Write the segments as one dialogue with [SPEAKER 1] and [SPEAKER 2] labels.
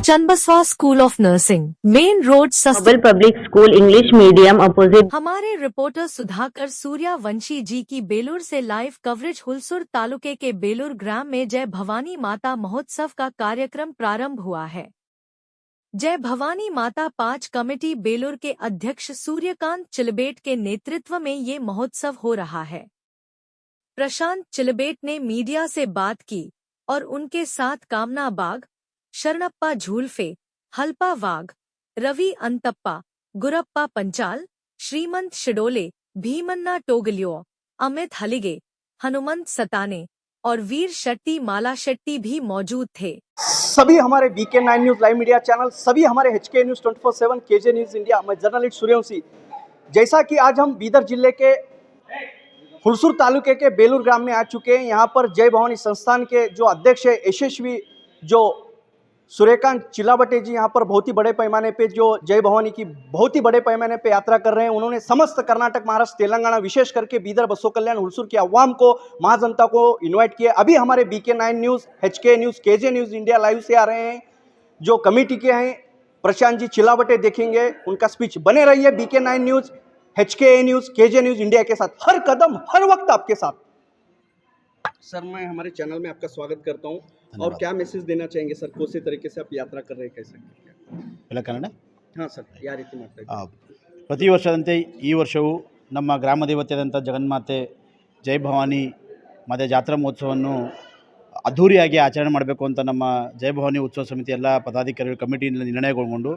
[SPEAKER 1] चंदबसवा school of nursing, main road,
[SPEAKER 2] Noble public school English medium opposite.
[SPEAKER 1] हमारे reporter Sudhakar Suryavanshi ji की बेलूर से live coverage. Hulsoor तालुके के बेलूर ग्राम में जय भवानी माता महोत्सव का कार्यक्रम प्रारंभ हुआ है। जय भवानी माता 5 कमेटी बेलूर के अध्यक्ष सूर्यकांत चिलबेट के नेतृत्व में ये महोत्सव हो रहा है। प्रशांत चिलबेट ने मीडिया से बात की और उनके साथ कामना बाग, शरणप्पा झूलफे, हल्पा वाघ, रवि अंतप्पा, गुरप्पा पंचाल, श्रीमंत शिडोले, भीमन्ना टोगलियो, अमित हलिगे, हनुमंत सताने और वीर शेट्टी माला शेट्टी भी मौजूद थे।
[SPEAKER 3] सभी हमारे VK9 news live media channel, सभी हमारे HK news 24/7, KJ news India, मैं जर्नलिस्ट सूर्यवंशी। जैसा कि आज हम बीदर जिले के हुलसूर तालुके के बेलूर ग्राम में आ चुके हैं। यहाँ पर जय भवानी संस्थान के जो अध्यक्ष है यशस्वी जो सूर्यकांत चिलाबटे जी यहाँ पर बहुत ही बड़े पैमाने पे जो जय भवानी की बहुत ही बड़े पैमाने पे यात्रा कर रहे हैं। उन्होंने समस्त कर्नाटक, महाराष्ट्र, तेलंगाना, विशेष करके बीदर, बसो कल्याण, हुलसूर की आवाम को, महाजनता को इन्वाइट किया। अभी हमारे VK9 news, HK news, KJ news India live से आ रहे हैं। जो कमेटी के हैं प्रशांत जी चिलाबटे देखेंगे उनका स्पीच। बने रहिए VK9 news, HK news, KJ news India के साथ, हर कदम हर वक्त आपके साथ। सर, मैं हमारे चैनल में आपका स्वागत करता हूँ। और क्या मैसेज देना चाहेंगे सर? कौन से तरीके से आप यात्रा कर रहे हैं, कैसे?
[SPEAKER 4] ಎಲ್ಲ ಕನ್ನಡ
[SPEAKER 3] हाँ सर, ಯಾವ ರೀತಿ ಮಾಡ್ತಾ ಇದ್ದೀವಿ?
[SPEAKER 4] ಪ್ರತಿ ವರ್ಷದಂತೆ ಈ ವರ್ಷವೂ ನಮ್ಮ ಗ್ರಾಮ ದೇವತೆಯಾದಂಥ ಜಗನ್ಮಾತೆ ಜೈ ಭವಾನಿ ಮಾತೆ ಜಾತ್ರಾ ಮಹೋತ್ಸವವನ್ನು ಅದ್ಧೂರಿಯಾಗಿ ಆಚರಣೆ ಮಾಡಬೇಕು ಅಂತ ನಮ್ಮ ಜೈ ಭವಾನಿ ಉತ್ಸವ ಸಮಿತಿ ಎಲ್ಲ ಪದಾಧಿಕಾರಿಗಳು ಕಮಿಟಿಯಿಂದ ನಿರ್ಣಯಗೊಂಡು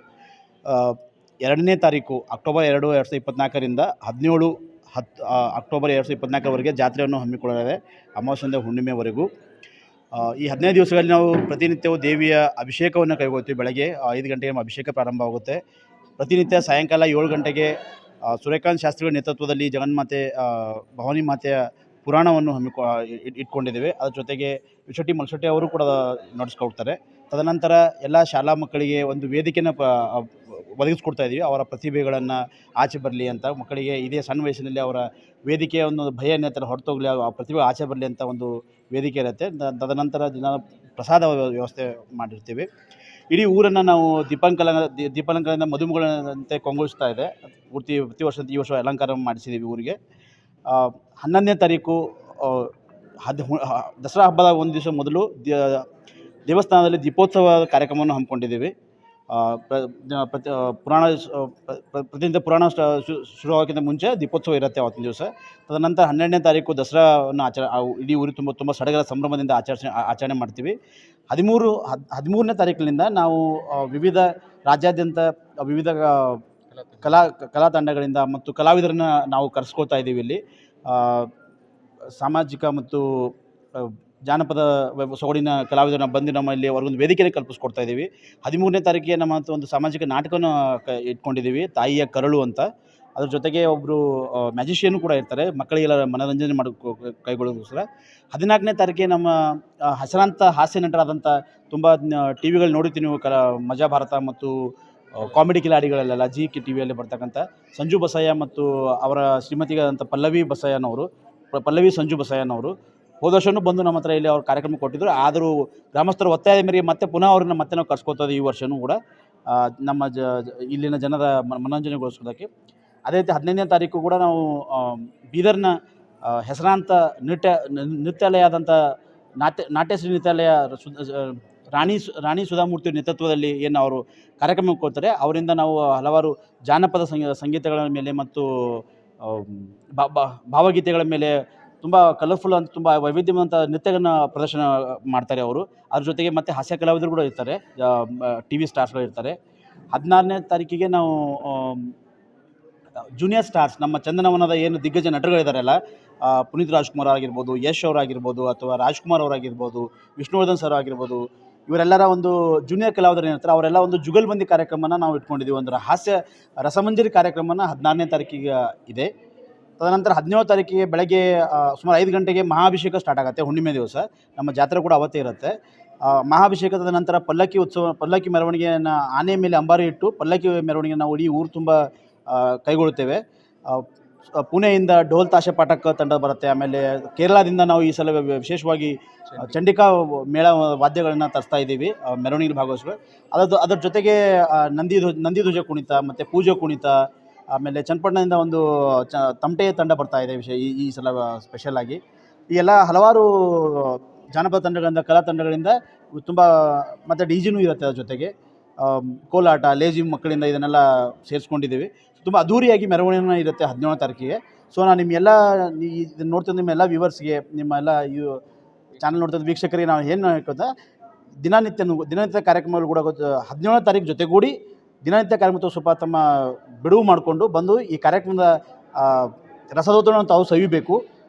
[SPEAKER 4] 2ನೇ ತಾರೀಕು ಅಕ್ಟೋಬರ್ 2, 2024ರಿಂದ 17 ಅಕ್ಟೋಬರ್ 2024ವರೆಗೆ ಜಾತ್ರೆಯನ್ನು ಹಮ್ಮಿಕೊಳ್ಳಲಾಗಿದೆ, ಅಮಾವಾಸ್ಯೆಯಿಂದ ಹುಣ್ಣಿಮೆವರೆಗೂ। ಈ 15 ದಿವಸಗಳಲ್ಲಿ ನಾವು ಪ್ರತಿನಿತ್ಯವೂ ದೇವಿಯ ಅಭಿಷೇಕವನ್ನು ಕೈಗೊಳ್ತೀವಿ। ಬೆಳಗ್ಗೆ 5 ಗಂಟೆಗೆ ನಮ್ಮ ಅಭಿಷೇಕ ಪ್ರಾರಂಭವಾಗುತ್ತೆ। ಪ್ರತಿನಿತ್ಯ ಸಾಯಂಕಾಲ 7 ಗಂಟೆಗೆ ಸೂರ್ಯಕಾಂತ್ ಶಾಸ್ತ್ರಿಗಳ ನೇತೃತ್ವದಲ್ಲಿ ಜಗನ್ಮಾತೆ ಭವಾನಿ ಮಾತೆಯ ಪುರಾಣವನ್ನು ಇಟ್ಕೊಂಡಿದ್ದೇವೆ। ಅದರ ಜೊತೆಗೆ ವಿಶೆಟ್ಟಿ ಮಲ್ಶೆಟ್ಟಿ ಅವರು ಕೂಡ ನಡೆಸ್ಕೊಡ್ತಾರೆ। ತದನಂತರ ಎಲ್ಲ ಶಾಲಾ ಮಕ್ಕಳಿಗೆ ಒಂದು ವೇದಿಕೆಯನ್ನು ಒದಗಿಸ್ಕೊಡ್ತಾ ಇದ್ದೀವಿ, ಅವರ ಪ್ರತಿಭೆಗಳನ್ನು ಆಚೆ ಬರಲಿ ಅಂತ। ಮಕ್ಕಳಿಗೆ ಇದೇ ಸಣ್ಣ ವಯಸ್ಸಿನಲ್ಲಿ ಅವರ ವೇದಿಕೆಯ ಒಂದು ಭಯ ಅನ್ನೋ ಹೊರತೋಗಲಿ, ಆ ಪ್ರತಿಭೆ ಆಚೆ ಬರಲಿ ಅಂತ ಒಂದು ವೇದಿಕೆ ಇರುತ್ತೆ। ತದನಂತರ ದಿನ ಪ್ರಸಾದ ವ್ಯವಸ್ಥೆ ಮಾಡಿರ್ತೀವಿ। ಇಡೀ ಊರನ್ನು ನಾವು ದೀಪಾಲಂಕಾರದಿಂದ ಮದುಮಗಳಂತೆ ಕೊಂಗೊಳಿಸ್ತಾ ಇದೆ। ಪ್ರತಿ ವರ್ಷದ ಈ ವರ್ಷ ಅಲಂಕಾರ ಮಾಡಿಸಿದ್ದೀವಿ ಊರಿಗೆ। 11ನೇ ತಾರೀಕು ದಸರಾ ಹಬ್ಬದ ಒಂದು ದಿವಸ ಮೊದಲು ದೇವಸ್ಥಾನದಲ್ಲಿ ದೀಪೋತ್ಸವ ಕಾರ್ಯಕ್ರಮವನ್ನು ಹಮ್ಮಿಕೊಂಡಿದ್ದೀವಿ। ಪ್ರತಿನಿತ್ಯ ಪುರಾಣ ಶುರುವಾಗೋಕ್ಕಿಂತ ಮುಂಚೆ ದೀಪೋತ್ಸವ ಇರುತ್ತೆ ಅವತ್ತಿನ ದಿವಸ। ತದನಂತರ 12ನೇ ತಾರೀಕು ದಸರಾವನ್ನು ಇಡೀ ಊರು ತುಂಬ ಸಡಗರ ಸಂಭ್ರಮದಿಂದ ಆಚರಣೆ ಮಾಡ್ತೀವಿ। 13ನೇ ತಾರೀಕಿನಿಂದ ನಾವು ವಿವಿಧ ರಾಜ್ಯಾದ್ಯಂತ ವಿವಿಧ ಕಲಾ ತಂಡಗಳಿಂದ ಮತ್ತು ಕಲಾವಿದರನ್ನು ನಾವು ಕರೆಸ್ಕೊಳ್ತಾ ಇದ್ದೀವಿ। ಇಲ್ಲಿ ಸಾಮಾಜಿಕ ಮತ್ತು ಜಾನಪದ ಸೊಗಡಿನ ಕಲಾವಿದರನ್ನ ಬಂದು ನಮ್ಮಲ್ಲಿ ಅವ್ರಿಗೊಂದು ವೇದಿಕೆಯನ್ನು ಕಲ್ಪಿಸ್ಕೊಡ್ತಾ ಇದ್ದೀವಿ। 13ನೇ ತಾರೀಕಿಗೆ ನಮ್ಮ ಒಂದು ಸಾಮಾಜಿಕ ನಾಟಕವನ್ನು ಇಟ್ಕೊಂಡಿದ್ದೀವಿ, ತಾಯಿಯ ಕರಳು ಅಂತ। ಅದ್ರ ಜೊತೆಗೆ ಒಬ್ಬರು ಮ್ಯಾಜಿಷಿಯನ್ ಕೂಡ ಇರ್ತಾರೆ, ಮಕ್ಕಳಿಗೆಲ್ಲ ಮನೋರಂಜನೆ ಕೈಗೊಳ್ಳೋದಕ್ಕೋಸ್ಕರ। 14ನೇ ತಾರೀಕಿಗೆ ನಮ್ಮ ಹೆಸರಾಂತ ಹಾಸ್ಯ ನಟರಾದಂಥ ತುಂಬ ಟಿವಿಗಳು ನೋಡಿರ್ತೀವಿ ನೀವು, ಮಜಾ ಭಾರತ ಮತ್ತು ಕಾಮಿಡಿ ಕಿಲಾಡಿಗಳಲ್ಲೆಲ್ಲ GK ಟಿವಿಯಲ್ಲಿ ಬರ್ತಕ್ಕಂಥ ಸಂಜು ಬಸಯ್ಯ ಮತ್ತು ಅವರ ಶ್ರೀಮತಿಗಾದಂಥ ಪಲ್ಲವಿ ಸಂಜು ಬಸಯ್ಯನವರು ಹೋದ ವರ್ಷವೂ ಬಂದು ನಮ್ಮ ಹತ್ರ ಇಲ್ಲಿ ಅವ್ರ ಕಾರ್ಯಕ್ರಮ ಕೊಟ್ಟಿದ್ದರು। ಆದರೂ ಗ್ರಾಮಸ್ಥರ ಒತ್ತಾಯದ ಮೇರೆಗೆ ಮತ್ತೆ ಪುನಃ ಅವ್ರನ್ನ ಮತ್ತೆ ನಾವು ಕರ್ಸ್ಕೊಳ್ತದೆ ಈ ವರ್ಷವೂ ಕೂಡ ನಮ್ಮ ಇಲ್ಲಿನ ಜನರ ಮನೋರಂಜನೆಗೊಳಿಸೋದಕ್ಕೆ। ಅದೇ ರೀತಿ 15ನೇ ತಾರೀಕು ಕೂಡ ನಾವು ಬೀದರ್ನ ಹೆಸರಾಂತ ನೃತ್ಯಾಲಯದಂಥ ನಾಟ್ಯಶ್ರೀ ನೃತ್ಯಾಲಯ ರಾಣಿ ಸುಧಾಮೂರ್ತಿ ನೇತೃತ್ವದಲ್ಲಿ ಏನು ಅವರು ಕಾರ್ಯಕ್ರಮ ಕೊಡ್ತಾರೆ, ಅವರಿಂದ ನಾವು ಹಲವಾರು ಜಾನಪದ ಸಂಗೀತಗಳ ಮೇಲೆ ಮತ್ತು ಭಾವಗೀತೆಗಳ ಮೇಲೆ ತುಂಬ ಕಲರ್ಫುಲ್ ಅಂತ ತುಂಬ ವೈವಿಧ್ಯವಂತ ನೃತ್ಯಗಳನ್ನ ಪ್ರದರ್ಶನ ಮಾಡ್ತಾರೆ ಅವರು। ಅದ್ರ ಜೊತೆಗೆ ಮತ್ತು ಹಾಸ್ಯ ಕಲಾವಿದರು ಕೂಡ ಇರ್ತಾರೆ, TV ಸ್ಟಾರ್ಸ್ಗಳು ಇರ್ತಾರೆ। 16ನೇ ತಾರೀಕಿಗೆ ನಾವು ಜೂನಿಯರ್ ಸ್ಟಾರ್ಸ್, ನಮ್ಮ ಚಂದನವನದ ಏನು ದಿಗ್ಗಜ ನಟರುಗಳಿದ್ದಾರಲ್ಲ, ಪುನೀತ್ ರಾಜ್ಕುಮಾರ್ ಆಗಿರ್ಬೋದು, ಯಶ್ ಅವರಾಗಿರ್ಬೋದು, ಅಥವಾ ರಾಜ್ಕುಮಾರ್ ಅವರಾಗಿರ್ಬೋದು, ವಿಷ್ಣುವರ್ಧನ್ ಸರ್ ಆಗಿರ್ಬೋದು, ಇವರೆಲ್ಲರ ಒಂದು ಜೂನಿಯರ್ ಕಲಾವಿದರು ಏನಿರ್ತಾರೆ ಅವರೆಲ್ಲ ಒಂದು ಜುಗಲ್ಬಂದಿ ಕಾರ್ಯಕ್ರಮನ ನಾವು ಇಟ್ಕೊಂಡಿದ್ದೀವಿ। ಒಂದು ಹಾಸ್ಯ ರಸಮಂಜರಿ ಕಾರ್ಯಕ್ರಮನ 16ನೇ ತಾರೀಕಿಗೆ ಇದೆ। ತದನಂತರ 17ನೇ ತಾರೀಕಿಗೆ ಬೆಳಗ್ಗೆ ಸುಮಾರು 5 ಗಂಟೆಗೆ ಮಹಾಭಿಷೇಕ ಸ್ಟಾರ್ಟ್ ಆಗುತ್ತೆ, ಹುಣ್ಣಿಮೆ ದಿವಸ ನಮ್ಮ ಜಾತ್ರೆ ಕೂಡ ಅವತ್ತೇ ಇರುತ್ತೆ। ಮಹಾಭಿಷೇಕದ ನಂತರ ಪಲ್ಲಕ್ಕಿ ಮೆರವಣಿಗೆಯನ್ನು ಆನೆ ಮೇಲೆ ಅಂಬಾರಿ ಇಟ್ಟು ಪಲ್ಲಕ್ಕಿ ಮೆರವಣಿಗೆ ನಾವು ಇಡೀ ಊರು ತುಂಬ ಕೈಗೊಳ್ಳುತ್ತೇವೆ। ಪುಣೆಯಿಂದ ಢೋಲ್ ತಾಶೆ ಪಾಠಕ ತಂಡ ಬರುತ್ತೆ. ಆಮೇಲೆ ಕೇರಳದಿಂದ ನಾವು ಈ ಸಲ ವಿಶೇಷವಾಗಿ ಚಂಡಿಕಾ ಮೇಳ ವಾದ್ಯಗಳನ್ನು ತರಿಸ್ತಾ ಇದ್ದೀವಿ ಮೆರವಣಿಗೆಯಲ್ಲಿ ಭಾಗವಹಿಸುವ. ಅದರ ಜೊತೆಗೆ ನಂದಿಧ್ವಜ ಕುಣಿತ ಮತ್ತು ಪೂಜೆ ಕುಣಿತ, ಆಮೇಲೆ ಚನ್ನಪಟ್ಟಣದಿಂದ ಒಂದು ತಮಟೆ ತಂಡ ಬರ್ತಾ ಇದೆ ಈ ಸಲ ಸ್ಪೆಷಲ್ ಆಗಿ. ಈ ಎಲ್ಲ ಹಲವಾರು ಜಾನಪದ ತಂಡಗಳಿಂದ, ಕಲಾ ತಂಡಗಳಿಂದ ತುಂಬ, ಮತ್ತು ಡಿಜಿನೂ ಇರುತ್ತೆ ಅದ್ರ ಜೊತೆಗೆ. ಕೋಲಾಟ, ಲೇಜಿಮ್ ಮಕ್ಕಳಿಂದ ಇದನ್ನೆಲ್ಲ ಸೇರಿಸ್ಕೊಂಡಿದ್ದೀವಿ. ತುಂಬ ಅದ್ಧೂರಿಯಾಗಿ ಮೆರವಣಿಗೆ ಇರುತ್ತೆ 17ನೇ ತಾರೀಕಿಗೆ. ಸೊ ನಾನು ನಿಮ್ಮೆಲ್ಲ ಇದನ್ನು ನೋಡ್ತಿದ್ದ ನಿಮ್ಮೆಲ್ಲ ವ್ಯೂವರ್ಸ್ಗೆ, ನಿಮ್ಮೆಲ್ಲ ಚಾನಲ್ ನೋಡ್ತಿದ್ದ ವೀಕ್ಷಕರಿಗೆ ನಾವು ಏನು ಹೇಳ್ಕೋತಾ, ದಿನನಿತ್ಯ ಕಾರ್ಯಕ್ರಮಗಳು ಕೂಡ 17ನೇ ತಾರೀಕು ಜೊತೆಗೂಡಿ ದಿನನಿತ್ಯ ಕಾರ್ಯಕ್ರಮ ಸ್ವಲ್ಪ ತಮ್ಮ ಬಿಡುವು ಮಾಡಿಕೊಂಡು ಬಂದು ಈ ಕಾರ್ಯಕ್ರಮದ ರಸದೌತಣವನ್ನು ತಾವು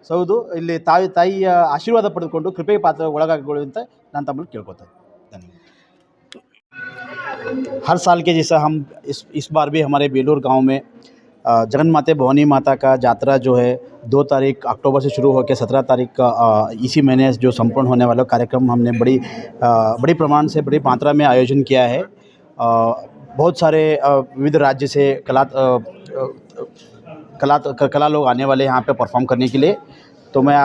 [SPEAKER 4] ಸವಿದು ಇಲ್ಲಿ ತಾಯಿಯ ಆಶೀರ್ವಾದ ಪಡೆದುಕೊಂಡು ಕೃಪೆಗೆ ಪಾತ್ರ ಒಳಗಾಗಿಕೊಳ್ಳಿ ಅಂತ ನಾನು ತಮ್ಮಲ್ಲಿ ಕೇಳ್ಕೊತೇನೆ. ಧನ್ಯವಾದ. हर साल के जैसा हम इस बार भी हमारे बेलूर गांव में जगन माता भवानी माता का यात्रा जो है 2 तारीख अक्टूबर से शुरू होकर 17 तारीख का इसी महीने जो संपन्न होने वाला कार्यक्रम हमने बड़ी प्रमाण से, बड़ी मात्रा में आयोजन किया है. बहुत सारे विविध राज्य से कला लोग आने वाले हैं यहाँ पे परफॉर्म करने के लिए. तो मैं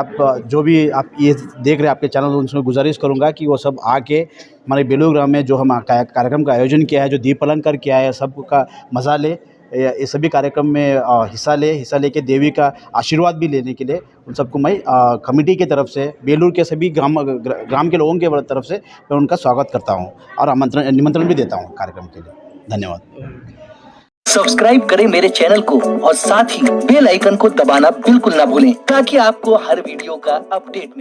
[SPEAKER 4] जो भी आप ये देख रहे हैं आपके चैनल, उनसे गुजारिश करूँगा कि वो सब आके हमारे बेलूर ग्राम में जो हम कार्यक्रम का आयोजन किया है, जो दीप अलंकार किया है, सबका मज़ा ले, ये सभी कार्यक्रम में हिस्सा लेके देवी का आशीर्वाद भी लेने के लिए उन सबको मैं कमेटी की तरफ से, बेलूर के सभी ग्राम के लोगों के तरफ से मैं उनका स्वागत करता हूँ और निमंत्रण भी देता हूँ कार्यक्रम के लिए. धन्यवाद.
[SPEAKER 5] सब्सक्राइब करें मेरे चैनल को और साथ ही बेल आइकन को दबाना बिल्कुल ना भूलें, ताकि आपको हर वीडियो का अपडेट मिले.